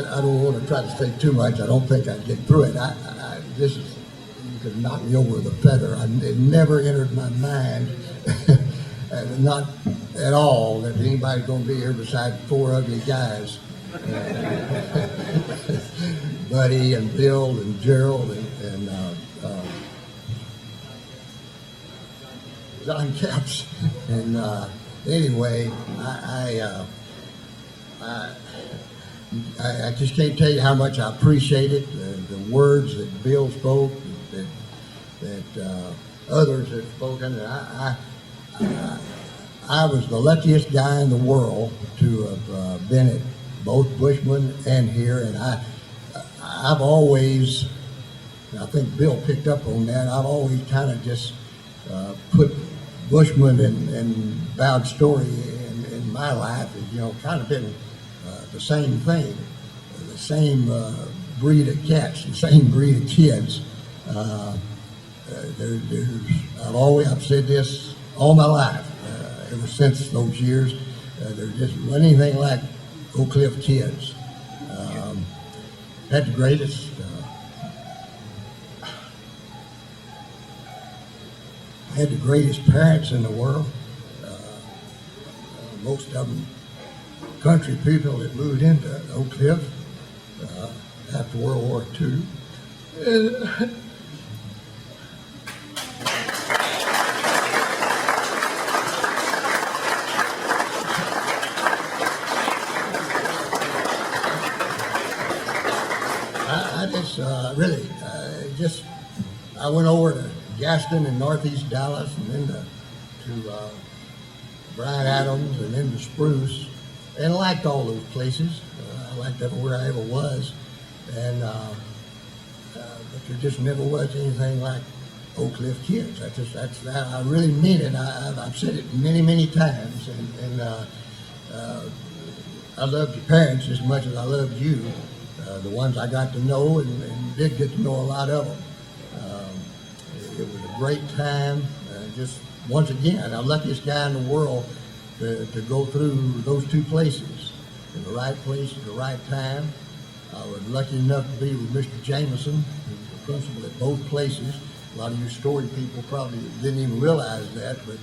I don't want to try to say too much. I don't think I'd get through it. This is, you could knock me over with a feather. It never entered my mind, and not at all, that anybody's going to be here besides four ugly guys. Buddy and Bill and Gerald and John Caps. And anyway, I just can't tell you how much I appreciate it. The words that Bill spoke, that others have spoken. I was the luckiest guy in the world to have been at both Bushman and here, and I've always, I think Bill picked up on that, I've always kind of just put Bushman and Boude Storey in my life as, you know, kind of been the same thing, the same breed of cats, the same breed of kids. I've said this all my life, ever since those years. There just wasn't anything like Oak Cliff kids. Had the greatest, parents in the world. Most of them country people that moved into Oak Cliff after World War II. I went over to Gaston in northeast Dallas, and then to Bryan Adams, and then to Spruce, and I liked all those places. I liked everywhere I ever was, and but there just never was anything like Oak Cliff kids. I really mean it. I've said it many times, and I loved your parents as much as I loved you. The ones I got to know and did get to know a lot of them. It was a great time. Just once again, I'm the luckiest guy in the world to go through those two places, in the right place at the right time. I was lucky enough to be with Mr. Jameson, who was the principal at both places. A lot of you Story people probably didn't even realize that, but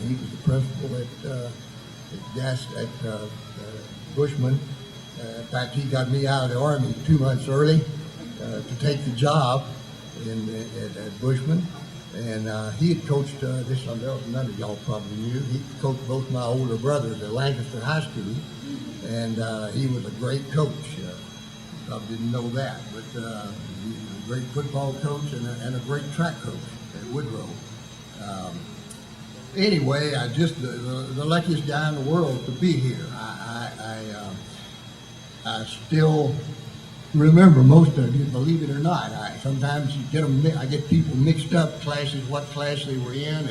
he was the principal at Bushman. In fact, he got me out of the Army 2 months early to take the job at Bushman. And he had coached, none of y'all probably knew, he coached both my older brothers at Lancaster High School. And he was a great coach. Probably didn't know that, but he was a great football coach and a great track coach at Woodrow. Anyway, I just the luckiest guy in the world to be here. I still remember most of you, believe it or not. Sometimes you get them. I get people mixed up classes, what class they were in,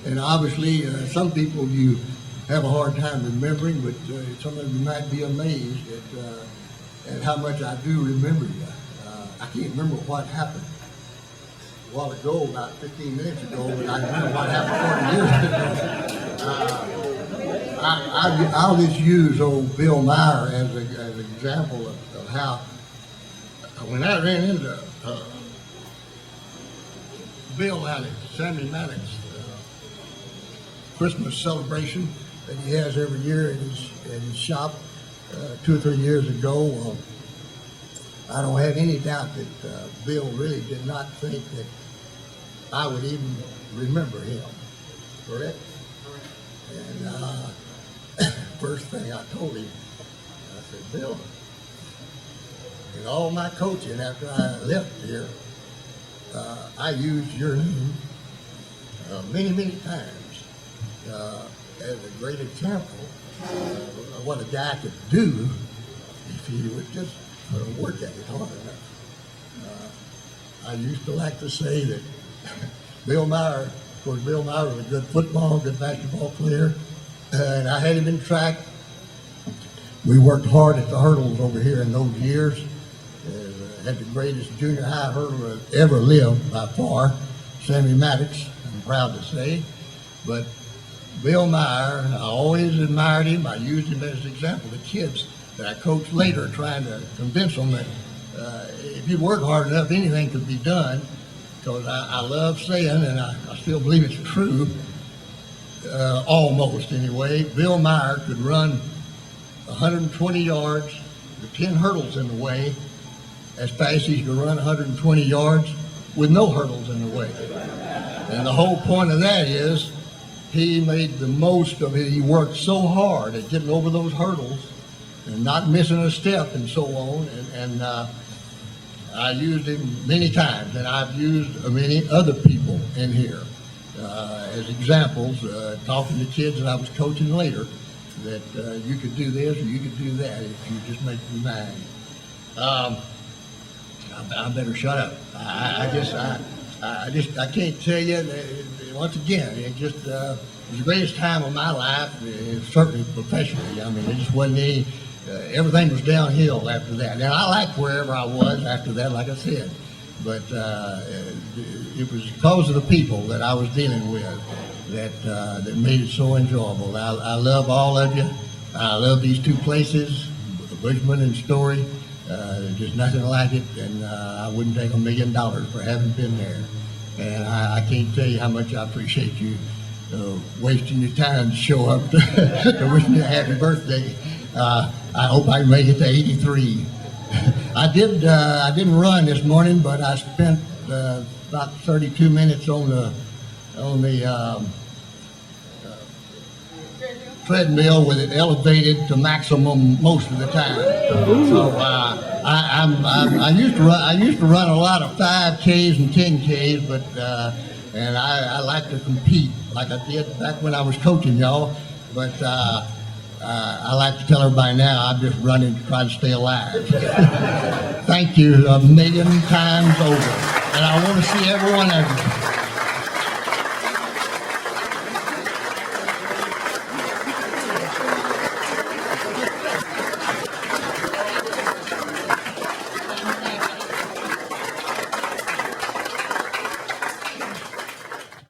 and obviously some people you have a hard time remembering, but some of you might be amazed at how much I do remember you. I can't remember what happened a while ago, about 15 minutes ago, but I remember what happened 40 years ago. I'll just use old Bill Meyer as an example of how, when I ran into Bill out at Sammy Maddox's Christmas celebration that he has every year in his shop 2 or 3 years ago, I don't have any doubt that Bill really did not think that I would even remember him, correct? And first thing I told him, I said, Bill, in all my coaching after I left here, I used your name many times as a great example of what a guy could do if he would just work at it hard enough. I used to like to say that Bill Meyer, of course, Bill Meyer was a good football, good basketball player, and I had him in track. We worked hard at the hurdles over here in those years. Had the greatest junior high hurdler that ever lived by far, Sammy Maddox, I'm proud to say. But Bill Meyer, I always admired him. I used him as an example. The kids I coached later, trying to convince them that if you work hard enough, anything could be done. Because I love saying, and I still believe it's true, almost anyway, Bill Meyer could run 120 yards with 10 hurdles in the way as fast as he could run 120 yards with no hurdles in the way. And the whole point of that is he made the most of it. He worked so hard at getting over those hurdles and not missing a step and so on. And I used him many times, and I've used many other people in here as examples, talking to kids that I was coaching later, that you could do this or you could do that if you just make your mind. I better shut up. I can't tell you. Once again, it was the greatest time of my life, certainly professionally. I mean, it just wasn't any. Everything was downhill after that. Now, I liked wherever I was after that, like I said, but it was because of the people that I was dealing with that made it so enjoyable. I love all of you. I love these two places, Bushman and Storey. There's nothing like it, and I wouldn't take $1 million for having been there. And I can't tell you how much I appreciate you wasting your time to show up to wish me a happy birthday. I hope I can make it to 83. I didn't run this morning, but I spent about 32 minutes on the treadmill with it elevated to maximum most of the time. So I used to run a lot of 5Ks and 10Ks, but and I like to compete like I did back when I was coaching y'all. But I like to tell everybody now I'm just running to try to stay alive. Thank you 1,000,000 times over, and I want to see every one of you.